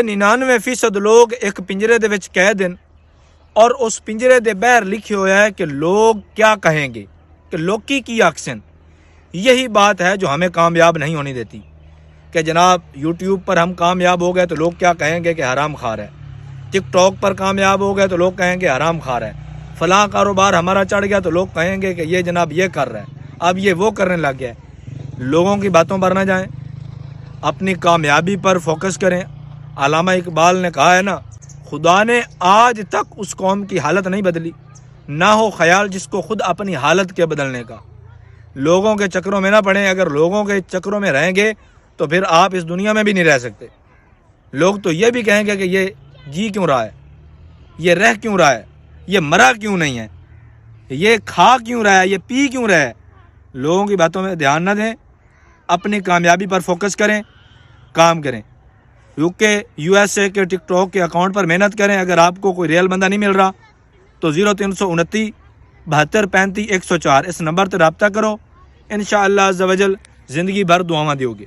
99% لوگ ایک پنجرے دے وچ قید ہیں اور اس پنجرے دے باہر لکھے ہوا ہے کہ لوگ کیا کہیں گے، کہ لوکی کی آکسن۔ یہی بات ہے جو ہمیں کامیاب نہیں ہونے دیتی کہ جناب یوٹیوب پر ہم کامیاب ہو گئے تو لوگ کیا کہیں گے کہ حرام خور ہے، ٹک ٹاک پر کامیاب ہو گئے تو لوگ کہیں گے حرام خور ہے، فلاں کاروبار ہمارا چڑھ گیا تو لوگ کہیں گے کہ یہ جناب یہ کر رہا ہے، اب یہ وہ کرنے لگ گیا ہے۔ لوگوں کی باتوں پر نہ جائیں، اپنی کامیابی پر فوکس کریں۔ علامہ اقبال نے کہا ہے نا، خدا نے آج تک اس قوم کی حالت نہیں بدلی، نہ ہو خیال جس کو خود اپنی حالت کے بدلنے کا۔ لوگوں کے چکروں میں نہ پڑیں، اگر لوگوں کے چکروں میں رہیں گے تو پھر آپ اس دنیا میں بھی نہیں رہ سکتے۔ لوگ تو یہ بھی کہیں گے کہ یہ جی کیوں رہا ہے، یہ رہ کیوں رہا ہے، یہ مرا کیوں نہیں ہے، یہ کھا کیوں رہا ہے، یہ پی کیوں رہا ہے۔ لوگوں کی باتوں میں دھیان نہ دیں، اپنی کامیابی پر فوکس کریں، کام کریں۔ USA کے ٹک ٹاک کے اکاؤنٹ پر محنت کریں۔ اگر آپ کو کوئی ریئل بندہ نہیں مل رہا تو 0329 72 35 104 اس نمبر سے رابطہ کرو، انشاءاللہ عز و جل زندگی بھر دعاواں دیو گے۔